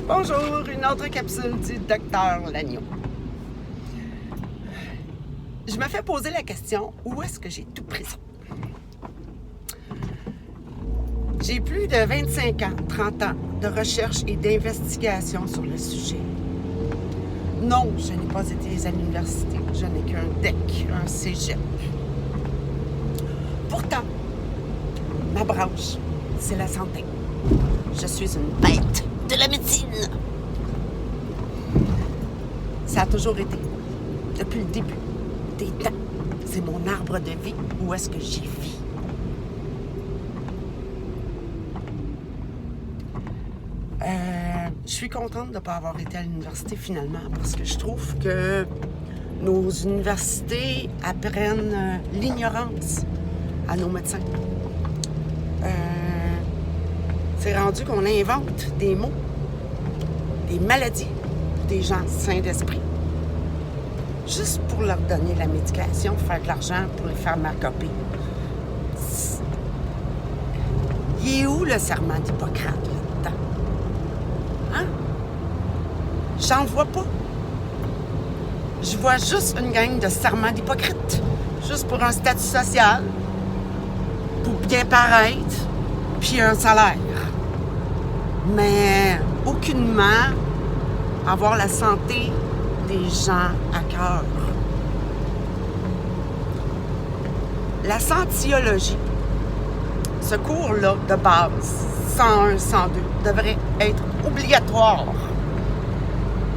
Bonjour, une autre capsule du Docteur Lagneau. Je me fais poser la question, où est-ce que j'ai tout pris ça? J'ai plus de 25 ans, 30 ans de recherche et d'investigation sur le sujet. Non, je n'ai pas été à l'université, je n'ai qu'un DEC, un cégep. Pourtant, ma branche, c'est la santé. Je suis une bête de la médecine. Ça a toujours été, depuis le début des temps. C'est mon arbre de vie, où est-ce que j'y vis. Je suis contente de ne pas avoir été à l'université finalement, parce que je trouve que nos universités apprennent l'ignorance à nos médecins. C'est rendu qu'on invente des mots, des maladies, des gens sains d'esprit, juste pour leur donner la médication, faire de l'argent pour les pharmacopies. Il est où le serment d'Hippocrate là-dedans? Hein? J'en vois pas. Je vois juste une gang de serments d'hypocrites, juste pour un statut social, pour bien paraître, puis un salaire. Mais aucunement avoir la santé des gens à cœur. La scientiologie, ce cours-là de base, 101, 102, devrait être obligatoire.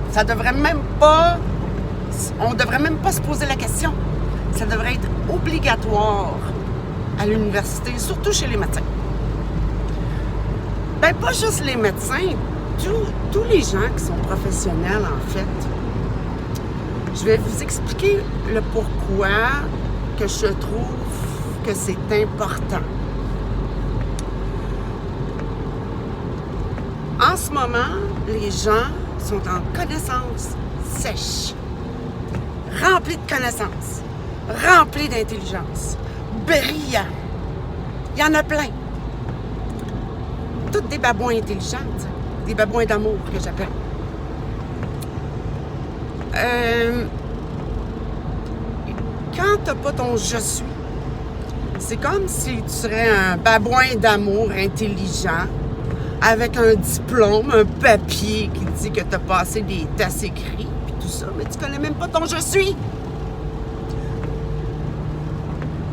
Ça devrait même pas... On devrait même pas se poser la question. Ça devrait être obligatoire à l'université, surtout chez les médecins. Ben, pas juste les médecins, tous les gens qui sont professionnels, en fait. Je vais vous expliquer le pourquoi que je trouve que c'est important. En ce moment, les gens sont en connaissances sèches, remplis de connaissances, remplis d'intelligence, brillants. Il y en a plein. Toutes des babouins intelligents, des babouins d'amour que j'appelle. Quand t'as pas ton « je suis », c'est comme si tu serais un babouin d'amour intelligent avec un diplôme, un papier qui dit que t'as passé des tests écrits puis tout ça, mais tu connais même pas ton « je suis ».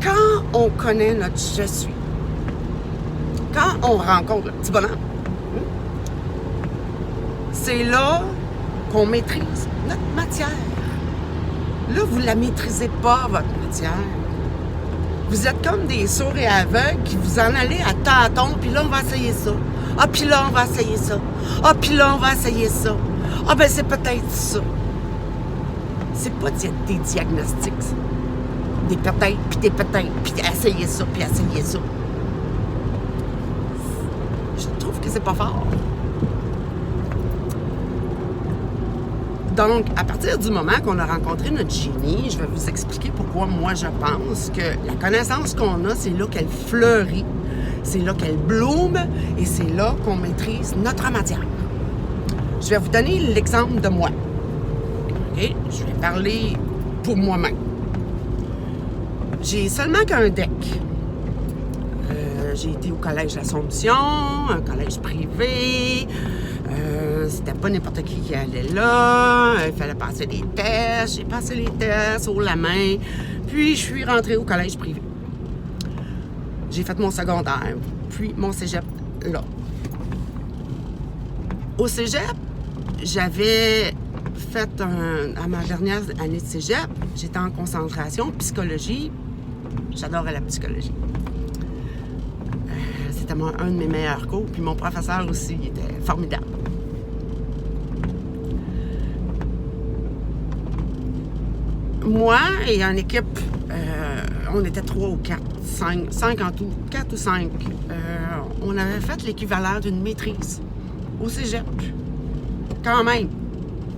Quand on connaît notre « je suis », quand on rencontre le petit bonhomme, c'est là qu'on maîtrise notre matière. Là, vous ne la maîtrisez pas, votre matière. Vous êtes comme des sourds et aveugles qui vous en allez à tâtons, puis là, on va essayer ça. Ah, puis là, on va essayer ça. Ah, puis là, on va essayer ça. Ah, ben c'est peut-être ça. C'est pas des diagnostics, ça. Des peut-être, puis des peut-être, puis essayer ça, puis essayer ça. Je trouve que c'est pas fort. Donc, à partir du moment qu'on a rencontré notre génie, je vais vous expliquer pourquoi moi je pense que la connaissance qu'on a, c'est là qu'elle fleurit, c'est là qu'elle bloom et c'est là qu'on maîtrise notre matière. Je vais vous donner l'exemple de moi. OK? Je vais parler pour moi-même. J'ai seulement qu'un DEC. J'ai été au collège L'Assomption, un collège privé. C'était pas n'importe qui allait là. Il fallait passer des tests. J'ai passé les tests haut la main. Puis, je suis rentrée au collège privé. J'ai fait mon secondaire, puis mon cégep là. Au cégep, j'avais fait à ma dernière année de cégep, j'étais en concentration, psychologie. J'adorais la psychologie. C'était un de mes meilleurs cours, puis mon professeur aussi, il était formidable. Moi et une équipe, on était 3 ou 4, 5 en tout, 4 ou 5. On avait fait l'équivalent d'une maîtrise au cégep. Quand même.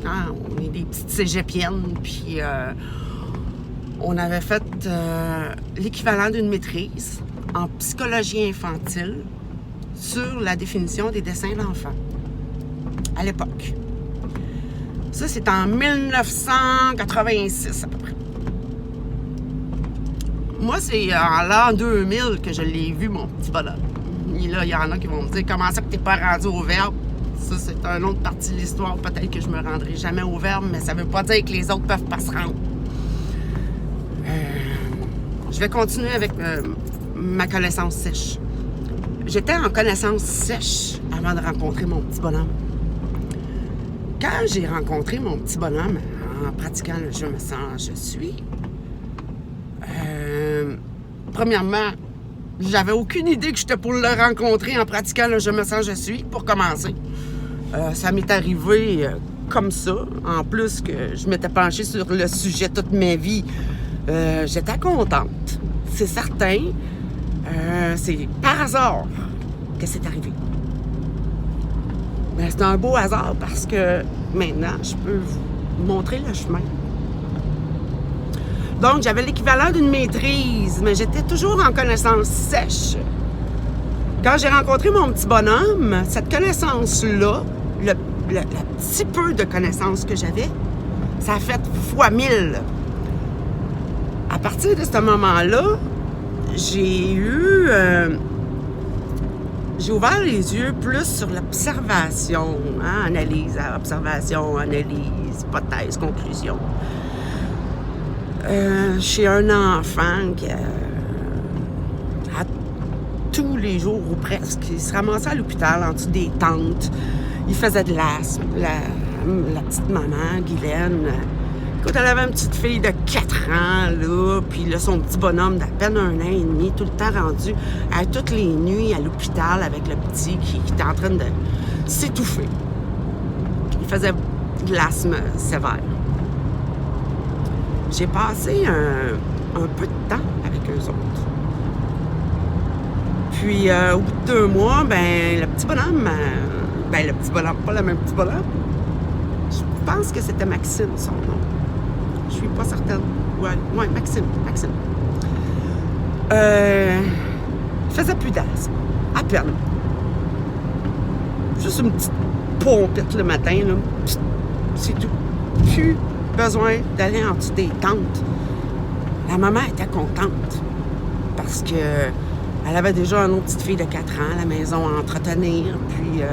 Hein, on est des petites cégepiennes, puis on avait fait l'équivalent d'une maîtrise en psychologie infantile sur la définition des dessins d'enfants. à l'époque. Ça, c'est en 1986 à peu près. Moi, c'est en l'an 2000 que je l'ai vu, mon petit bonhomme. Et là, il y en a qui vont me dire, comment ça que t'es pas rendu au Verbe? Ça, c'est une autre partie de l'histoire. Peut-être que je me rendrai jamais au Verbe, mais ça veut pas dire que les autres peuvent pas se rendre. Je vais continuer avec ma connaissance sèche. J'étais en connaissance sèche avant de rencontrer mon petit bonhomme. Quand j'ai rencontré mon petit bonhomme en pratiquant le Je me sens, je suis, premièrement, j'avais aucune idée que j'étais pour le rencontrer en pratiquant le Je me sens, je suis, pour commencer. Ça m'est arrivé comme ça. En plus que je m'étais penchée sur le sujet toute ma vie. J'étais contente, c'est certain. C'est par hasard que c'est arrivé. Mais c'est un beau hasard parce que maintenant, je peux vous montrer le chemin. Donc, j'avais l'équivalent d'une maîtrise, mais j'étais toujours en connaissance sèche. Quand j'ai rencontré mon petit bonhomme, cette connaissance-là, le petit peu de connaissance que j'avais, ça a fait fois 1000. À partir de ce moment-là, j'ai ouvert les yeux plus sur l'observation, hein? Analyse, observation, analyse, hypothèse, conclusion. Chez un enfant qui tous les jours ou presque, il se ramassait à l'hôpital en dessous des tentes. Il faisait de l'asthme. La petite maman, Guylaine, quand elle avait une petite fille de 4 ans, là, puis là, son petit bonhomme d'à peine 1 an et demi, tout le temps rendu à toutes les nuits à l'hôpital avec le petit qui était en train de s'étouffer. Il faisait de l'asthme sévère. J'ai passé un peu de temps avec eux autres. Puis, au bout de 2 mois, le petit bonhomme, le petit bonhomme, pas le même petit bonhomme, je pense que c'était Maxime, son nom. Je suis pas certaine. Ouais, Maxime. Il faisait plus d'asthme. À peine. Juste une petite pompette le matin, là. C'est tout. Plus besoin d'aller en dessous des tentes. La maman était contente. Parce que elle avait déjà une autre petite fille de 4 ans à la maison à entretenir. Puis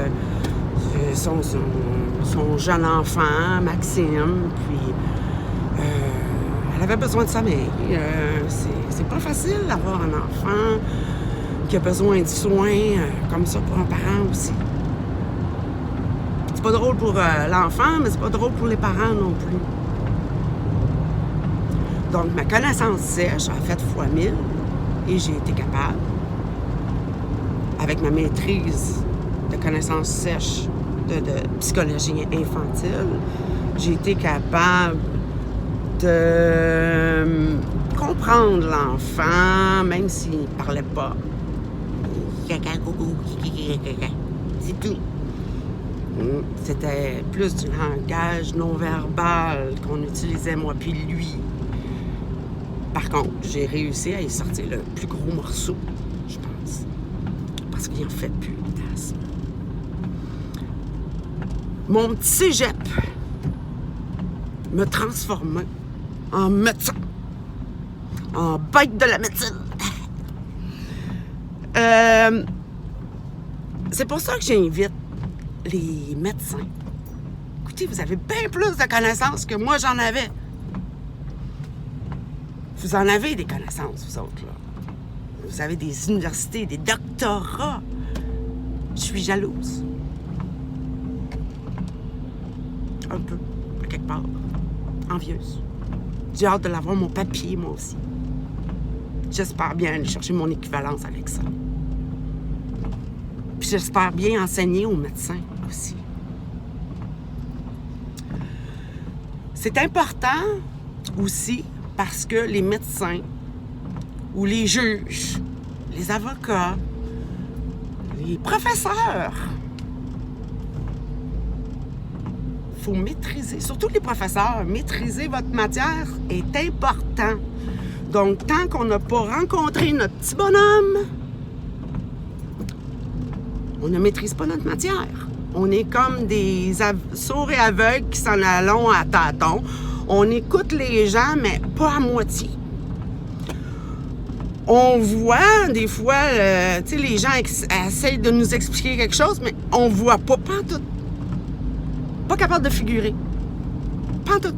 son jeune enfant, Maxime. Puis elle avait besoin de sommeil. C'est pas facile d'avoir un enfant qui a besoin de soins comme ça pour un parent aussi. C'est pas drôle pour l'enfant, mais c'est pas drôle pour les parents non plus. Donc, ma connaissance sèche a fait fois 1000 et j'ai été capable, avec ma maîtrise de connaissances sèches de psychologie infantile, j'ai été capable de comprendre l'enfant, même s'il ne parlait pas. C'est tout. C'était plus du langage non-verbal qu'on utilisait, moi puis lui. Par contre, j'ai réussi à y sortir le plus gros morceau, je pense. Parce qu'il en fait plus d'asthme. Mon petit cégep me transformait en médecin. En bête de la médecine. C'est pour ça que j'invite les médecins. Écoutez, vous avez bien plus de connaissances que moi j'en avais. Vous en avez des connaissances, vous autres, là. Vous avez des universités, des doctorats. Je suis jalouse. Un peu, à quelque part. Envieuse. J'ai hâte de l'avoir mon papier, moi aussi. J'espère bien aller chercher mon équivalence avec ça. Puis j'espère bien enseigner aux médecins aussi. C'est important aussi parce que les médecins ou les juges, les avocats, les professeurs, il faut maîtriser, surtout les professeurs, maîtriser votre matière est important. Donc, tant qu'on n'a pas rencontré notre petit bonhomme, on ne maîtrise pas notre matière. On est comme des sourds et aveugles qui s'en allons à tâtons. On écoute les gens, mais pas à moitié. On voit, des fois, tu sais, les gens essayent de nous expliquer quelque chose, mais on voit pas tout. Pas capable de figurer. Pas tout.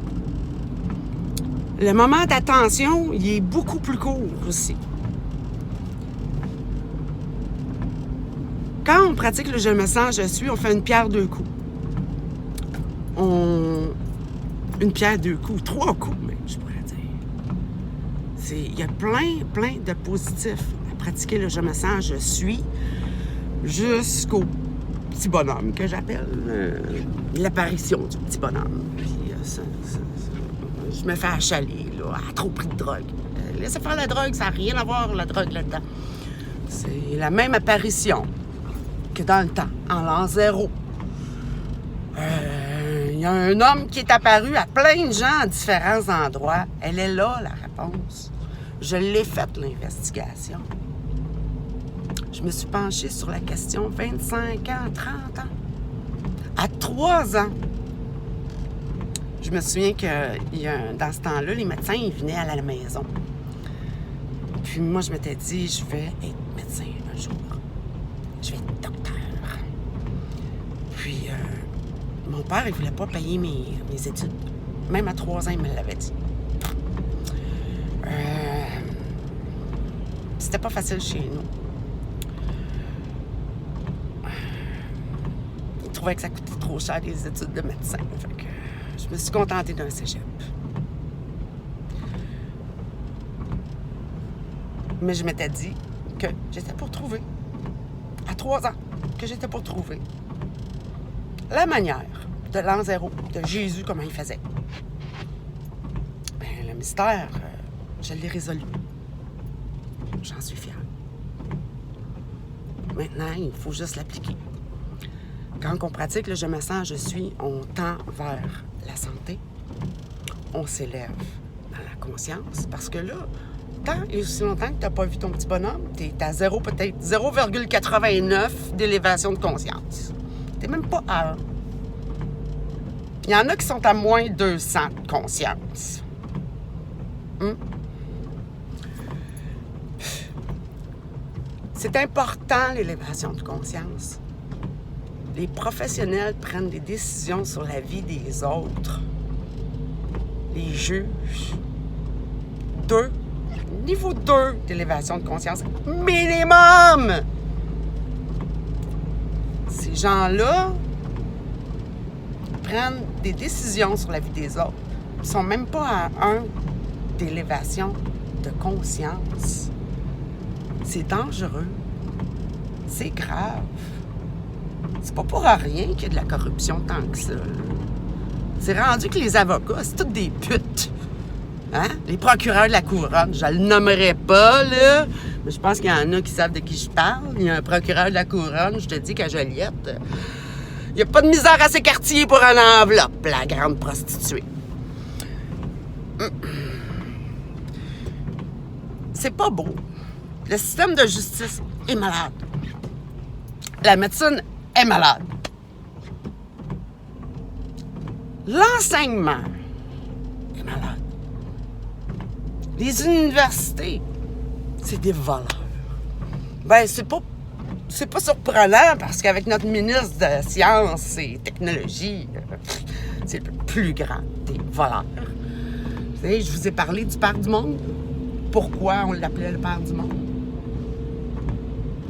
Le moment d'attention, il est beaucoup plus court aussi. Quand on pratique le « je me sens, je suis », on fait une pierre deux coups. Une pierre deux coups, trois coups même, je pourrais dire. Il y a plein de positifs à pratiquer le « je me sens, je suis » jusqu'au petit bonhomme que j'appelle l'apparition du petit bonhomme. Puis, je me fais achaler, là, à trop pris de drogue. Laissez faire la drogue, ça n'a rien à voir, la drogue, là-dedans. C'est la même apparition que dans le temps, en l'an 0. Il y a un homme qui est apparu à plein de gens à différents endroits. Elle est là, la réponse. Je l'ai faite, l'investigation. Je me suis penchée sur la question 25 ans, 30 ans. À 3 ans, je me souviens que dans ce temps-là, les médecins, ils venaient à la maison. Puis moi, je m'étais dit, je vais être médecin un jour. Je vais être docteur. Puis, mon père, il voulait pas payer mes études. Même à 3 ans, il me l'avait dit. C'était pas facile chez nous. Il trouvait que ça coûtait trop cher les études de médecin. Fait que je me suis contentée d'un cégep. Mais je m'étais dit que j'étais pour trouver, à 3 ans, que j'étais pour trouver la manière de l'an 0, de Jésus, comment il faisait. Bien, le mystère, je l'ai résolu. J'en suis fière. Maintenant, il faut juste l'appliquer. Quand on pratique le « je me sens, je suis », on tend vers la santé, on s'élève dans la conscience, parce que là, tant et aussi longtemps que tu n'as pas vu ton petit bonhomme, tu es à 0, peut-être 0,89 d'élévation de conscience. Tu n'es même pas à 1. Il y en a qui sont à moins 200 de conscience. C'est important, l'élévation de conscience. Les professionnels prennent des décisions sur la vie des autres. Les juges. Niveau 2 d'élévation de conscience. Minimum! Ces gens-là prennent des décisions sur la vie des autres. Ils ne sont même pas à 1 d'élévation de conscience. C'est dangereux. C'est grave. C'est pas pour rien qu'il y a de la corruption tant que ça. C'est rendu que les avocats, c'est toutes des putes. Hein? Les procureurs de la couronne, je le nommerai pas, là, mais je pense qu'il y en a qui savent de qui je parle. Il y a un procureur de la couronne, je te dis qu'à Joliette, il n'y a pas de misère à s'écartiller pour un enveloppe, la grande prostituée. C'est pas beau. Le système de justice est malade. La médecine est malade. L'enseignement est malade. Les universités, c'est des voleurs. Ben, c'est pas surprenant parce qu'avec notre ministre de Sciences et Technologies, c'est le plus grand des voleurs. Vous savez, je vous ai parlé du Père du monde. Pourquoi on l'appelait le Père du monde?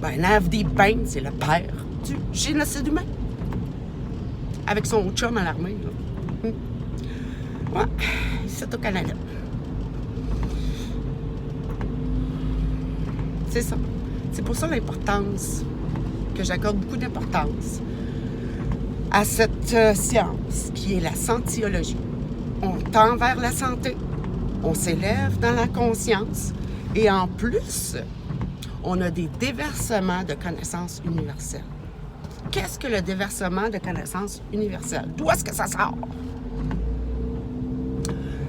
Ben, Navdeep Bain, c'est le père du génocide humain. Avec son chum à l'armée, là. Ouais, c'est au Canada. C'est ça. C'est pour ça l'importance, que j'accorde beaucoup d'importance à cette science qui est la scientiologie. On tend vers la santé, on s'élève dans la conscience et en plus, on a des déversements de connaissances universelles. Qu'est-ce que le déversement de connaissances universelles? D'où est-ce que ça sort?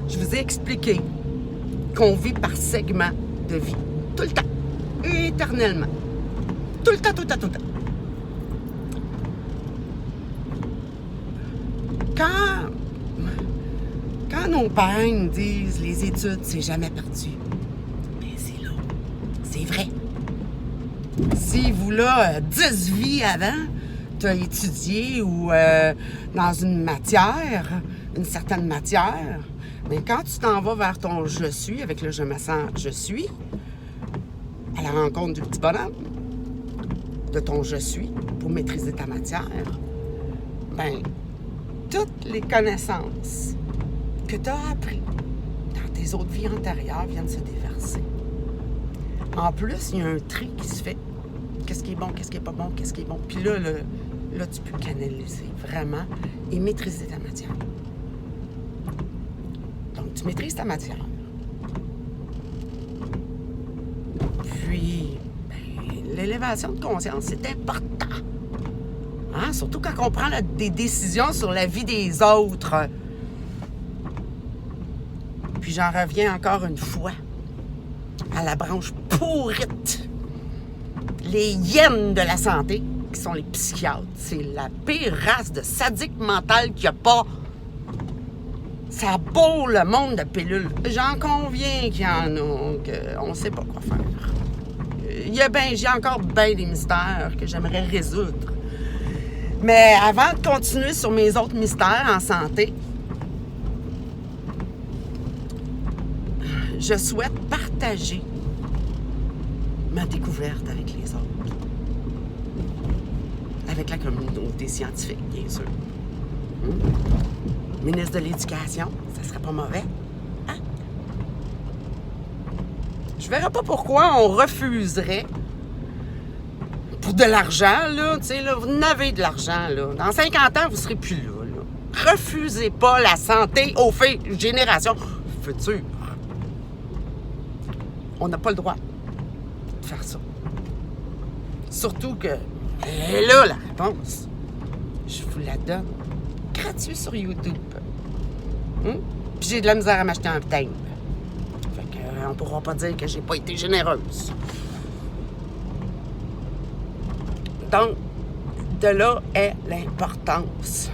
Je vous ai expliqué qu'on vit par segments de vie, tout le temps, éternellement. Tout le temps, tout le temps, tout le temps. Quand nos parents nous disent les études, c'est jamais perdu, bien c'est là. C'est vrai. Si vous, là, 10 vies avant, tu as étudié ou dans une matière, une certaine matière, mais quand tu t'en vas vers ton « je suis », avec le « je me sens, je suis », à la rencontre du petit bonhomme, de ton « je suis », pour maîtriser ta matière, bien, toutes les connaissances que tu as apprises dans tes autres vies antérieures viennent se déverser. En plus, il y a un tri qui se fait. Qu'est-ce qui est bon, qu'est-ce qui est pas bon, qu'est-ce qui est bon. Puis là, tu peux canaliser vraiment et maîtriser ta matière. Donc, tu maîtrises ta matière. Puis, l'élévation de conscience, c'est important. Hein? Surtout quand on prend des décisions sur la vie des autres. Puis j'en reviens encore une fois à la branche pourrite. Les hyènes de la santé, qui sont les psychiatres. C'est la pire race de sadique mental qu'il n'y a pas. Ça bourre le monde de pilules. J'en conviens qu'il y en a, qu'on ne sait pas quoi faire. J'ai encore bien des mystères que j'aimerais résoudre. Mais avant de continuer sur mes autres mystères en santé, je souhaite partager ma découverte avec les autres. Avec la communauté scientifique, bien sûr. Ministre de l'Éducation, ça serait pas mauvais. Hein? Je verrais pas pourquoi on refuserait pour de l'argent, là, tu sais, là, vous n'avez de l'argent, là. Dans 50 ans, vous serez plus là. Refusez pas la santé aux générations futures. On n'a pas le droit de faire ça. Surtout que, là, la réponse, je vous la donne gratuit sur YouTube. Puis j'ai de la misère à m'acheter un thème. Fait qu'on pourra pas dire que j'ai pas été généreuse. Donc, de là est l'importance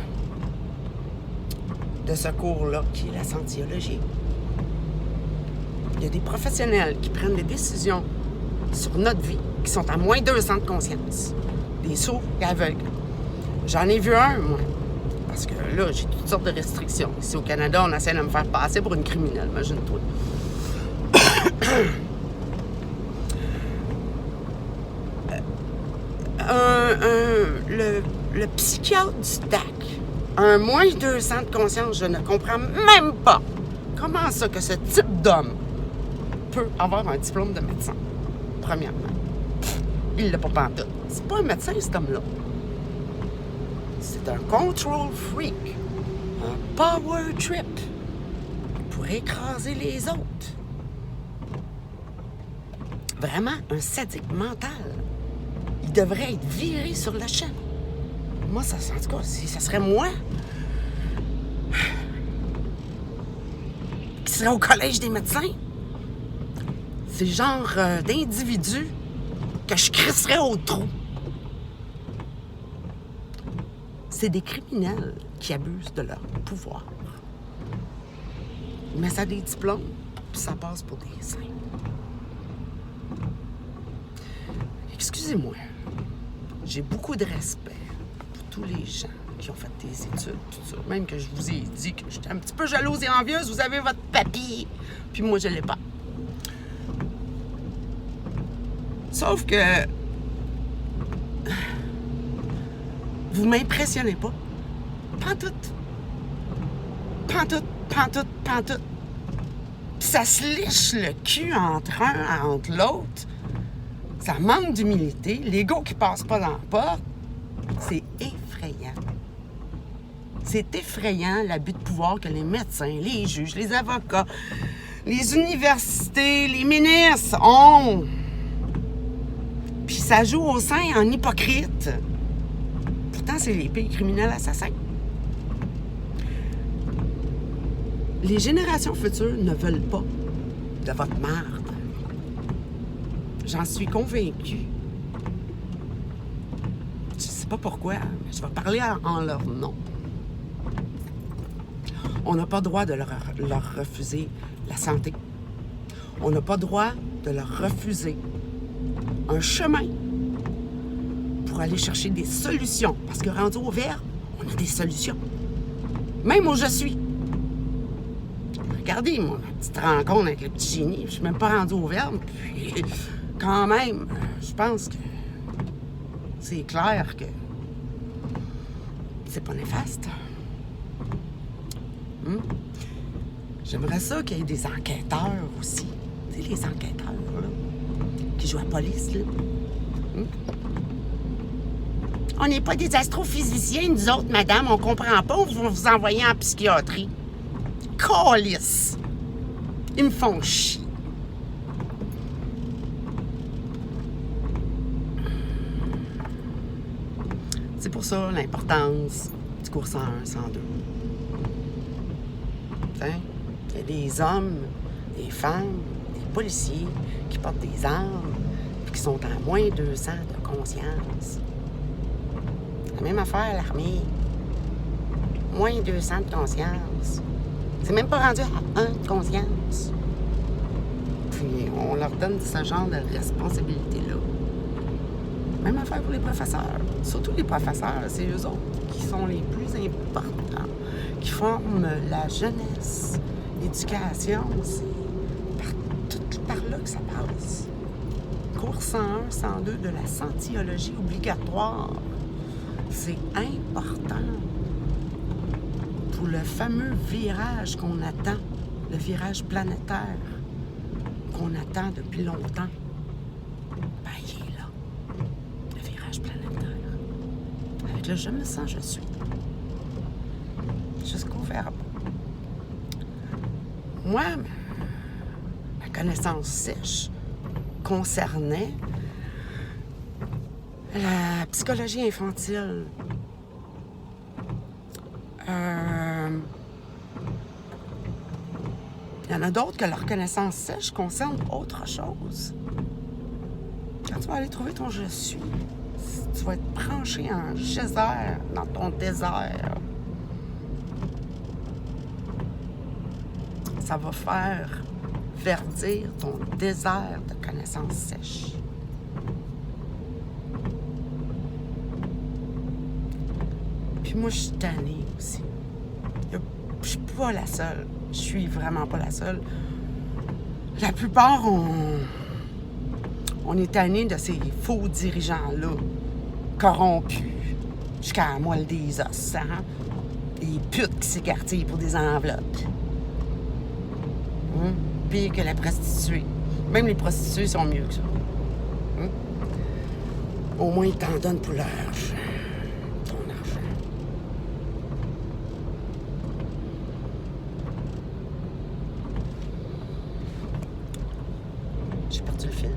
de ce cours-là, qui est la scientologie. Il y a des professionnels qui prennent des décisions sur notre vie, qui sont à moins 200 de conscience. Des sourds et aveugles. J'en ai vu un, moi. Parce que là, j'ai toutes sortes de restrictions. Ici au Canada, on essaie de me faire passer pour une criminelle, imagine-toi. Le psychiatre du DAC, un moins 200 de conscience, je ne comprends même pas comment ça que ce type d'homme peut avoir un diplôme de médecin, premièrement. Il l'a pas pantoute. C'est pas un médecin, cet homme-là. C'est un control freak, un power trip pour écraser les autres. Vraiment un sadique mental. Il devrait être viré sur le champ. Moi, en tout cas, ça serait moi qui serait au collège des médecins. C'est le genre d'individu que je crisserais au trou. C'est des criminels qui abusent de leur pouvoir. Mais ça a des diplômes, puis ça passe pour des saints. Excusez-moi, j'ai beaucoup de respect pour tous les gens qui ont fait des études, tout ça. Même que je vous ai dit que j'étais un petit peu jalouse et envieuse, vous avez votre papier, puis moi, je l'ai pas. Sauf que vous m'impressionnez pas. Pantoute. Pantoute, pantoute, pantoute. Puis ça se liche le cul entre l'autre. Ça manque d'humilité. L'ego qui passe pas dans la porte. C'est effrayant. C'est effrayant l'abus de pouvoir que les médecins, les juges, les avocats, les universités, les ministres ont. Puis ça joue au sein en hypocrite. Pourtant, c'est les pires criminels assassins. Les générations futures ne veulent pas de votre merde. J'en suis convaincue. Je sais pas pourquoi, mais je vais parler en leur nom. On n'a pas le droit de leur refuser la santé. On n'a pas le droit de leur refuser un chemin pour aller chercher des solutions. Parce que rendu au vert, on a des solutions. Même où je suis. Regardez, moi, ma petite rencontre avec le petit génie, je suis même pas rendue au verbe. Puis, quand même, je pense que c'est clair que c'est pas néfaste. J'aimerais ça qu'il y ait des enquêteurs aussi. Tu sais, les enquêteurs, là, qui jouent à la police, là. On n'est pas des astrophysiciens, nous autres, madame. On comprend pas. On va vous envoyer en psychiatrie. Câlisse! Ils me font chier. C'est pour ça l'importance du cours 101, 102. T'sais, il y a des hommes, des femmes, des policiers qui portent des armes et qui sont à moins 200 de conscience. La même affaire à l'armée. Moins 200 de conscience. C'est même pas rendu à 1 de conscience. Puis on leur donne ce genre de responsabilité-là. Même affaire pour les professeurs. Surtout les professeurs, c'est eux autres qui sont les plus importants, qui forment la jeunesse. L'éducation, c'est par là que ça passe. Cours 101, 102 de la scientologie obligatoire. C'est important pour le fameux virage qu'on attend, le virage planétaire qu'on attend depuis longtemps. Ben, il est là, le virage planétaire. Avec le « je me sens, je suis ». Jusqu'au verbe. Moi, ma connaissance sèche concernait la psychologie infantile. Il y en a d'autres que leur connaissance sèche concerne autre chose. Quand tu vas aller trouver ton « je suis », tu vas être branché en geyser dans ton désert. Ça va faire verdir ton désert de connaissances sèches. Puis moi, je suis tannée aussi. Je suis pas la seule. Je suis vraiment pas la seule. La plupart, on est tannés de ces faux dirigeants-là, corrompus, jusqu'à la moelle des os, hein? Des putes qui s'écartillent pour des enveloppes. Pire que la prostituée. Même les prostituées sont mieux que ça. Au moins, ils t'en donnent pour leur argent. Ton argent. J'ai perdu le fil.